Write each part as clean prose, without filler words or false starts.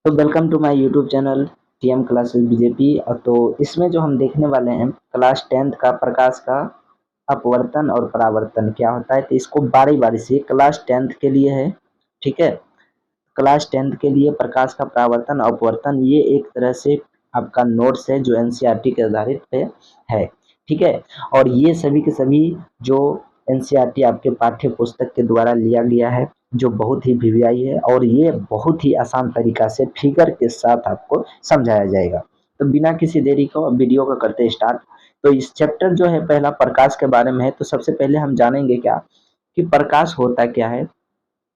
तो welcome to my YouTube channel TM classes BJP. तो इसमें जो हम देखने वाले हैं क्लास 10th का प्रकाश का अपवर्तन और परावर्तन क्या होता है। तो इसको बारी बारी से क्लास 10th के लिए है, ठीक है। क्लास 10th के लिए प्रकाश का परावर्तन अपवर्तन ये एक तरह से आपका नोट्स है जो एनसीईआरटी के आधारित पे है, ठीक है। और ये सभी के सभी जो एनसीईआरटी आपके पाठ्य पुस्तक के द्वारा लिया गया है, जो बहुत ही वीवीआई है और ये बहुत ही आसान तरीका से फिगर के साथ आपको समझाया जाएगा। तो बिना किसी देरी को वीडियो को करते स्टार्ट। तो इस चैप्टर जो है पहला प्रकाश के बारे में है। तो सबसे पहले हम जानेंगे क्या कि प्रकाश होता क्या है।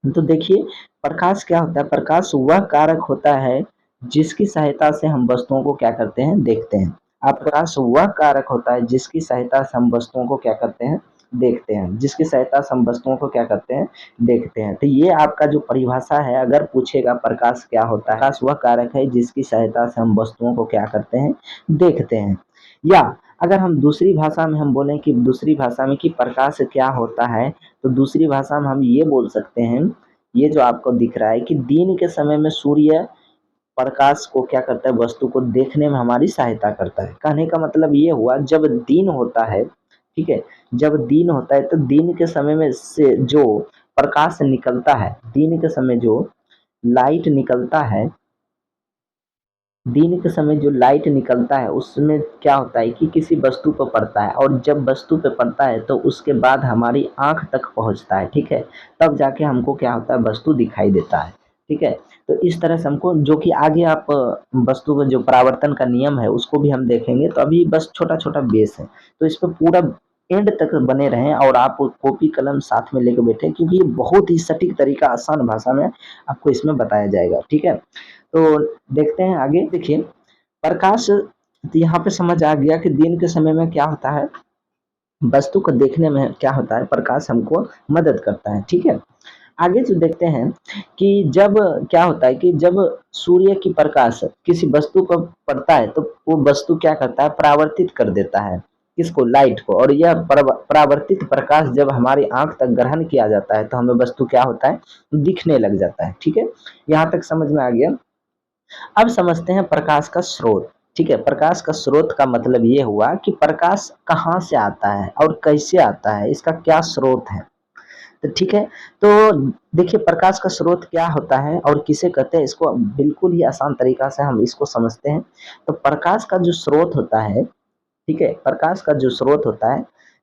तो देखिए, प्रकाश क्या होता है। प्रकाश वह कारक होता है जिसकी सहायता से हम वस्तुओं को क्या करते हैं, देखते हैं। आप प्रकाश वह कारक होता है जिसकी सहायता से हम वस्तुओं को क्या करते हैं, देखते हैं। जिसकी सहायता से हम वस्तुओं को क्या करते हैं, देखते हैं। तो ये आपका जो परिभाषा है, अगर पूछेगा प्रकाश क्या होता है, प्रकाश वह कारक है जिसकी सहायता से हम वस्तुओं को क्या करते हैं, देखते हैं। या अगर हम दूसरी भाषा में हम बोलें कि दूसरी भाषा में कि प्रकाश क्या होता है, तो दूसरी भाषा में हम ये बोल सकते हैं, ये जो आपको दिख रहा है कि दिन के समय में सूर्य प्रकाश को क्या करता है, वस्तु को देखने में हमारी सहायता करता है। कहने का मतलब ये हुआ, जब दिन होता है, ठीक है, जब दिन होता है तो दिन के समय में से जो प्रकाश निकलता है, दिन के समय जो लाइट निकलता है, दिन के समय जो लाइट निकलता है उसमें क्या होता है कि किसी वस्तु पर पड़ता है, और जब वस्तु पे पड़ता है तो उसके बाद हमारी आंख तक पहुंचता है, ठीक है। तब जाके हमको क्या होता है, वस्तु दिखाई देता है, ठीक है। तो इस तरह से हमको, जो कि आगे आप वस्तु का जो परावर्तन का नियम है उसको भी हम देखेंगे। तो अभी बस छोटा छोटा बेस है, तो इस पर पूरा एंड तक बने रहें और आप कॉपी कलम साथ में लेके बैठे, क्योंकि ये बहुत ही सटीक तरीका आसान भाषा में आपको इसमें बताया जाएगा, ठीक है। तो देखते हैं आगे। देखिए, प्रकाश, तो यहाँ पे समझ आ गया कि दिन के समय में क्या होता है, वस्तु को देखने में क्या होता है, प्रकाश हमको मदद करता है, ठीक है। आगे जो देखते हैं कि जब क्या होता है कि जब सूर्य की प्रकाश किसी वस्तु पर पड़ता है तो वो वस्तु क्या करता है, परावर्तित कर देता है किसको, लाइट को। और यह परावर्तित प्रकाश जब हमारी आंख तक ग्रहण किया जाता है तो हमें वस्तु क्या होता है, दिखने लग जाता है, ठीक है। यहाँ तक समझ में आ गया। अब समझते हैं प्रकाश का स्रोत, ठीक है। प्रकाश का स्रोत का मतलब ये हुआ कि प्रकाश कहाँ से आता है और कैसे आता है, इसका क्या स्रोत है। तो ठीक है, तो देखिए प्रकाश का स्रोत क्या होता है और किसे कहते हैं, इसको बिल्कुल ही आसान तरीका से हम इसको समझते हैं। तो प्रकाश का जो स्रोत होता है, ठीक है, प्रकाश का जो स्रोत होता है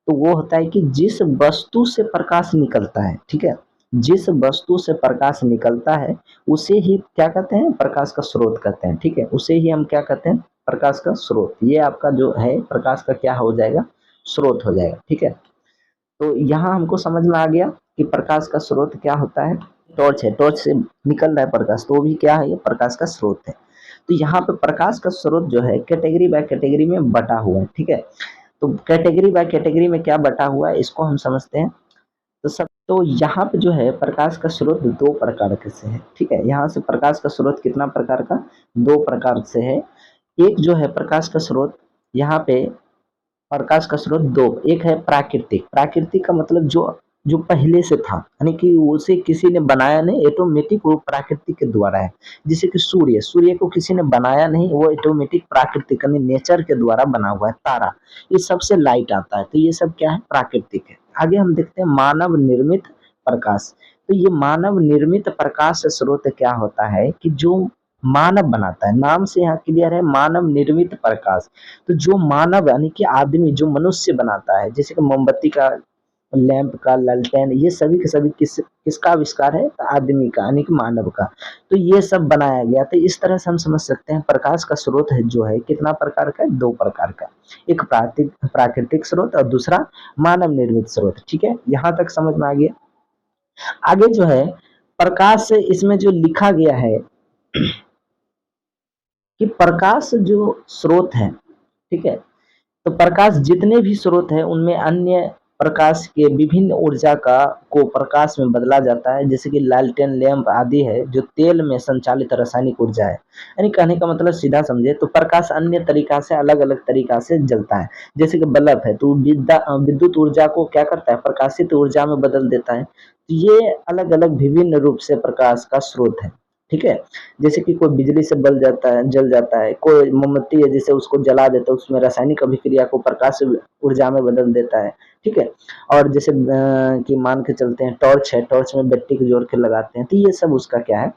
तो वो होता है कि जिस वस्तु से प्रकाश निकलता है, ठीक है, जिस वस्तु से प्रकाश निकलता है उसे ही क्या कहते हैं, प्रकाश का स्रोत कहते हैं, ठीक है। उसे ही हम क्या कहते हैं, प्रकाश का स्रोत। ये आपका जो है प्रकाश का क्या हो जाएगा, स्रोत हो जाएगा, ठीक है। तो यहाँ हमको समझ में आ गया कि प्रकाश का स्रोत क्या होता है, टॉर्च है, टॉर्च से निकल रहा है प्रकाश, तो वो भी क्या है, ये प्रकाश का स्रोत है। तो यहाँ पे प्रकाश का स्रोत जो है कैटेगरी बाय कैटेगरी में बटा हुआ है, ठीक है। तो कैटेगरी बाय कैटेगरी में क्या बटा हुआ है, इसको हम समझते हैं। तो यहाँ पे जो है प्रकाश का स्रोत दो प्रकार के से है, ठीक है। यहाँ से प्रकाश का स्रोत कितना प्रकार का, दो प्रकार से है। एक जो है प्रकाश का स्रोत, यहाँ पे प्रकाश का स्रोत दो, एक है प्राकृतिक। प्राकृतिक का मतलब जो जो पहले से था, यानी कि उसे किसी ने बनाया नहीं, ऑटोमेटिक वो प्राकृतिक के द्वारा है। जैसे कि सूर्य, सूर्य को किसी ने बनाया नहीं, वो ऑटोमेटिक प्राकृतिक यानी नेचर के द्वारा बना हुआ है। तारा, ये सबसे लाइट आता है, तो ये सब क्या है, प्राकृतिक है। आगे हम देखते हैं मानव निर्मित प्रकाश। तो ये मानव निर्मित प्रकाश स्रोत क्या होता है कि जो मानव बनाता है, नाम से यहाँ क्लियर है, मानव निर्मित प्रकाश। तो जो मानव यानी कि आदमी, जो मनुष्य बनाता है, जैसे कि मोमबत्ती का, लैंप का, लालटेन, ये सभी के सभी किसका आविष्कार है, तो आदमी का यानी कि मानव का। तो ये सब बनाया गया। तो इस तरह से हम समझ सकते हैं प्रकाश का स्रोत है जो है कितना प्रकार का है, दो प्रकार का। एक प्राकृतिक स्रोत और दूसरा मानव निर्मित स्रोत, ठीक है। यहाँ तक समझ में आ गया। आगे जो है प्रकाश से इसमें जो लिखा गया है कि प्रकाश जो स्रोत है, ठीक है, तो प्रकाश जितने भी स्रोत है उनमें अन्य प्रकाश के विभिन्न ऊर्जा का को प्रकाश में बदला जाता है। जैसे कि लालटेन, लैंप आदि है जो तेल में संचालित रासायनिक ऊर्जा है। यानी कहने का मतलब सीधा समझे तो प्रकाश अन्य तरीका से, अलग अलग तरीका से जलता है। जैसे कि बल्ब है तो विद्युत ऊर्जा को क्या करता है, प्रकाशित ऊर्जा में बदल देता है। तो ये अलग अलग विभिन्न रूप से प्रकाश का स्रोत है, ठीक है। जैसे कि कोई बिजली से बल जाता है, जल जाता है, कोई मोमबत्ती है जैसे उसको जला देता है, उसमें रासायनिक अभिक्रिया को प्रकाश ऊर्जा में बदल देता है, ठीक है। और जैसे कि मान के चलते हैं टॉर्च है, टॉर्च में बैटरी को जोड़ के लगाते हैं, तो ये सब उसका क्या है।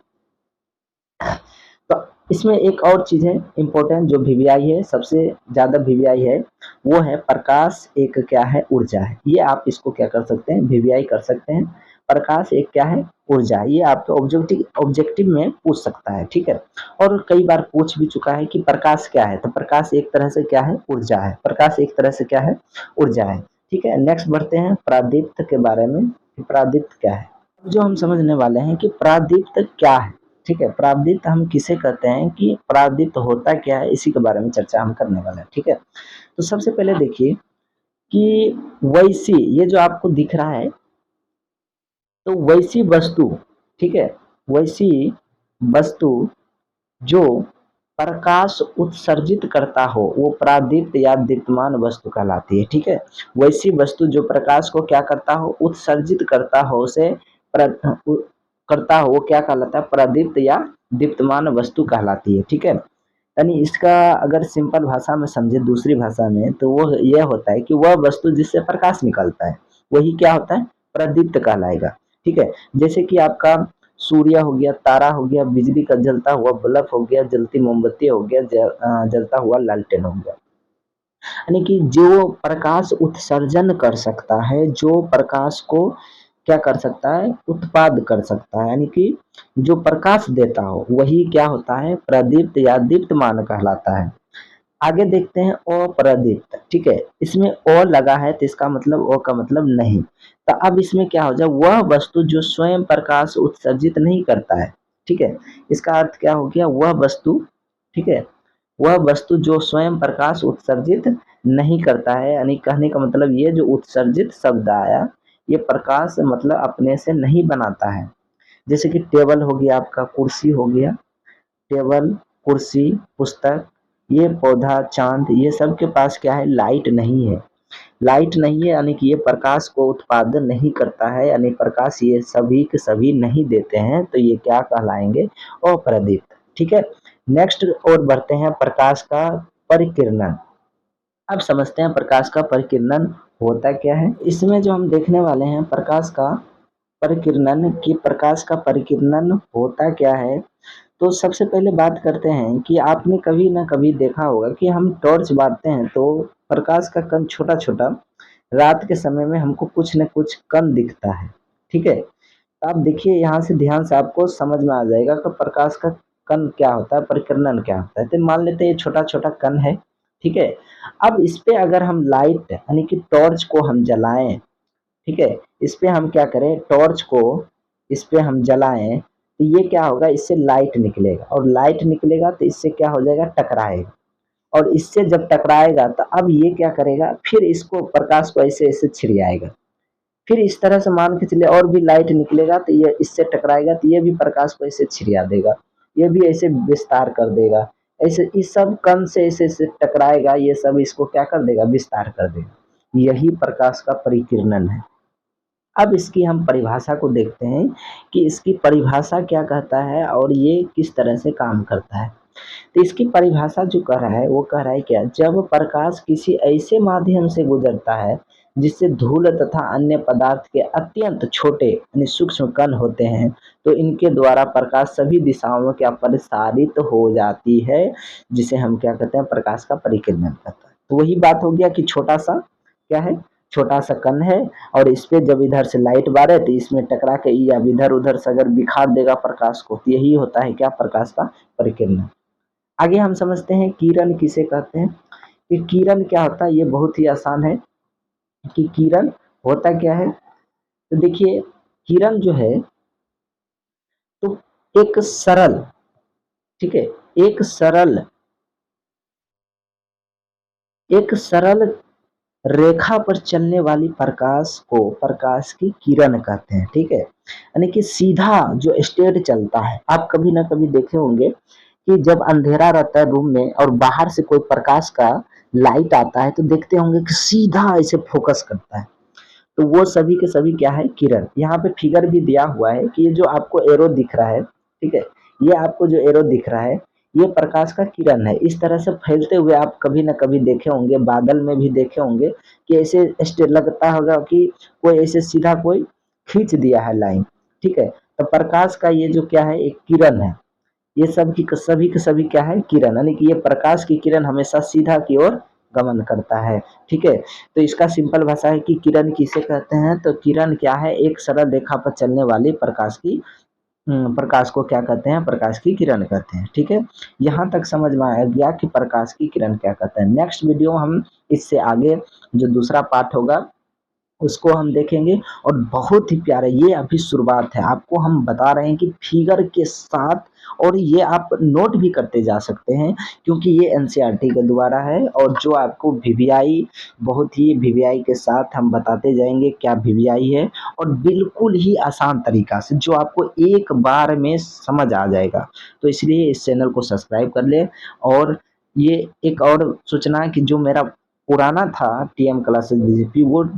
तो इसमें एक और चीज़ है इम्पोर्टेंट, जो वीवीआई है, सबसे ज़्यादा वीवीआई है, वो है प्रकाश एक क्या है, ऊर्जा है। ये आप इसको क्या कर सकते हैं, वीवीआई कर सकते हैं। प्रकाश एक क्या है, ऊर्जा। ये आपके ऑब्जेक्टिव ऑब्जेक्टिव में पूछ सकता है, ठीक है। और कई बार पूछ भी चुका है कि प्रकाश क्या है, तो प्रकाश एक तरह से क्या है, ऊर्जा है। प्रकाश एक तरह से क्या है, ऊर्जा है, ठीक है। नेक्स्ट बढ़ते हैं प्रादीप्त के बारे में, कि प्रादीप्त क्या है। जो हम समझने वाले हैं कि प्रादीप्त क्या है, ठीक है। प्रादीप्त हम किसे कहते हैं, कि प्रादीप्त होता क्या है, इसी के बारे में चर्चा हम करने वाले हैं, ठीक है। तो सबसे पहले देखिए कि वैसी, ये जो आपको दिख रहा है, तो वैसी वस्तु, ठीक है, वैसी वस्तु जो प्रकाश उत्सर्जित करता हो वो प्रादीप्त या दीप्तमान वस्तु कहलाती है, ठीक है। वैसी वस्तु जो प्रकाश को क्या करता हो, उत्सर्जित करता हो, उसे करता हो, वो क्या कहलाता है, प्रदीप्त या दीप्तमान वस्तु कहलाती है, ठीक है। यानी इसका अगर सिंपल भाषा में समझे, दूसरी भाषा में, तो वो यह होता है कि वह वस्तु जिससे प्रकाश निकलता है वही क्या होता है, प्रदीप्त कहलाएगा, ठीक है। जैसे कि आपका सूर्य हो गया, तारा हो गया, बिजली का जलता हुआ बल्ब हो गया, जलती मोमबत्ती हो गया, जलता हुआ लालटेन हो गया। यानी कि जो प्रकाश उत्सर्जन कर सकता है, जो प्रकाश को क्या कर सकता है, उत्पाद कर सकता है, यानी कि जो प्रकाश देता हो वही क्या होता है, प्रदीप्त या दीप्तमान कहलाता है। आगे देखते हैं अप्रदीप्त, ठीक है। इसमें अ लगा है तो इसका मतलब अ का मतलब नहीं। तो अब इसमें क्या हो जाए, वह वस्तु जो स्वयं प्रकाश उत्सर्जित नहीं करता है, ठीक है। इसका अर्थ क्या हो गया, वह वस्तु, ठीक है, वह वस्तु जो स्वयं प्रकाश उत्सर्जित नहीं करता है, यानी कहने का मतलब ये जो उत्सर्जित शब्द आया, ये प्रकाश मतलब अपने से नहीं बनाता है। जैसे कि टेबल हो गया आपका, कुर्सी हो गया, टेबल, कुर्सी, पुस्तक, ये पौधा, चांद, ये सब के पास क्या है, लाइट नहीं है। लाइट नहीं है यानी कि ये प्रकाश को उत्पादन नहीं करता है, यानी प्रकाश ये सभी के सभी नहीं देते हैं, तो ये क्या कहलाएंगे, अप्रदीप्त, ठीक है। नेक्स्ट और बढ़ते हैं प्रकाश का परिकिरणन। अब समझते हैं प्रकाश का परिकिरणन होता क्या है। इसमें जो हम देखने वाले हैं प्रकाश का परिकिरणन, कि प्रकाश का परिकिरणन होता क्या है। तो सबसे पहले बात करते हैं कि आपने कभी ना कभी देखा होगा कि हम टॉर्च बारते हैं तो प्रकाश का कण छोटा छोटा, रात के समय में हमको कुछ न कुछ कण दिखता है, ठीक है। तो आप देखिए यहाँ से ध्यान से आपको समझ में आ जाएगा कि प्रकाश का कण क्या होता है, परिकिरणन क्या होता है। तो मान लेते हैं ये छोटा छोटा कण है, ठीक है। अब इस पे अगर हम लाइट यानी कि टॉर्च को हम जलाएं, ठीक है, इस पे हम क्या करें, टॉर्च को इस पे हम जलाएं, तो ये क्या होगा, इससे लाइट निकलेगा, और लाइट निकलेगा तो इससे क्या हो जाएगा, टकराएगा। और इससे जब टकराएगा तो अब ये क्या करेगा, फिर इसको प्रकाश को ऐसे ऐसे छिड़ियाएगा। फिर इस तरह से मान के चलिए और भी लाइट निकलेगा तो ये इससे टकराएगा, तो ये भी प्रकाश को ऐसे छिड़िया देगा, ये भी ऐसे विस्तार कर देगा। ऐसे इस सब कण से ऐसे ऐसे टकराएगा, ये सब इसको क्या कर देगा, विस्तार कर देगा। यही प्रकाश का परिकिरणन है। अब इसकी हम परिभाषा को देखते हैं कि इसकी परिभाषा क्या कहता है और ये किस तरह से काम करता है। तो इसकी परिभाषा जो कह रहा है वो कह रहा है क्या, जब प्रकाश किसी ऐसे माध्यम से गुजरता है जिससे धूल तथा अन्य पदार्थ के अत्यंत छोटे यानी सूक्ष्म कण होते हैं, तो इनके द्वारा प्रकाश सभी दिशाओं में क्या प्रसारित हो जाती है, जिसे हम क्या कहते हैं, प्रकाश का परिकिरणन कहते हैं। तो वही बात हो गया कि छोटा सा क्या है, छोटा सा कण है, और इस पे जब इधर से लाइट बारे तो इसमें टकरा के या इधर उधर से अगर बिखार देगा प्रकाश को, तो यही होता है क्या, प्रकाश का परिकिरणन। आगे हम समझते हैं किरण किसे कहते हैं। कि किरण क्या होता है, ये बहुत ही आसान है कि किरण होता क्या है। तो देखिए किरण जो है, तो एक सरल, ठीक है, एक सरल एक सरल रेखा पर चलने वाली प्रकाश को प्रकाश की किरण कहते हैं, ठीक है। यानी कि सीधा जो स्ट्रेट चलता है, आप कभी ना कभी देखे होंगे कि जब अंधेरा रहता है रूम में और बाहर से कोई प्रकाश का लाइट आता है तो देखते होंगे कि सीधा ऐसे फोकस करता है, तो वो सभी के सभी क्या है, किरण। यहाँ पे फिगर भी दिया हुआ है कि ये जो आपको एरो दिख रहा है, ठीक है, ये आपको जो एरो दिख रहा है ये प्रकाश का किरण है। इस तरह से फैलते हुए आप कभी ना कभी देखे होंगे, बादल में भी देखे होंगे कि ऐसे लगता होगा कि कोई ऐसे सीधा कोई खींच दिया है लाइन, ठीक है। तो प्रकाश का ये जो क्या है, एक किरण है। ये सब की सभी के सभी क्या है, किरण, यानी कि ये प्रकाश की किरण हमेशा सीधा की ओर गमन करता है, ठीक है। तो इसका सिंपल भाषा है कि किरण किसे कहते हैं, तो किरण क्या है, एक सरल रेखा पर चलने वाली प्रकाश की प्रकाश को क्या कहते हैं, प्रकाश की किरण कहते हैं, ठीक है। यहाँ तक समझ में आ गया कि प्रकाश की किरण क्या कहते हैं। नेक्स्ट वीडियो हम इससे आगे जो दूसरा पार्ट होगा उसको हम देखेंगे। और बहुत ही प्यारा, ये अभी शुरुआत है, आपको हम बता रहे हैं कि फिगर के साथ, और ये आप नोट भी करते जा सकते हैं क्योंकि ये एनसीईआरटी के द्वारा है। और जो आपको वीवीआई, बहुत ही वीवीआई के साथ हम बताते जाएंगे क्या वीवीआई है, और बिल्कुल ही आसान तरीका से जो आपको एक बार में समझ आ जाएगा। तो इसलिए इस चैनल को सब्सक्राइब कर ले। और ये एक और सूचना है कि जो मेरा पुराना था टीएम क्लासेस बीजेपी, वो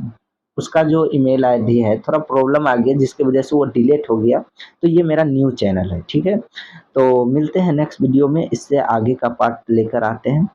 उसका जो ईमेल आईडी है थोड़ा प्रॉब्लम आ गया जिसकी वजह से वो डिलीट हो गया। तो ये मेरा न्यू चैनल है, ठीक है। तो मिलते हैं नेक्स्ट वीडियो में, इससे आगे का पार्ट लेकर आते हैं।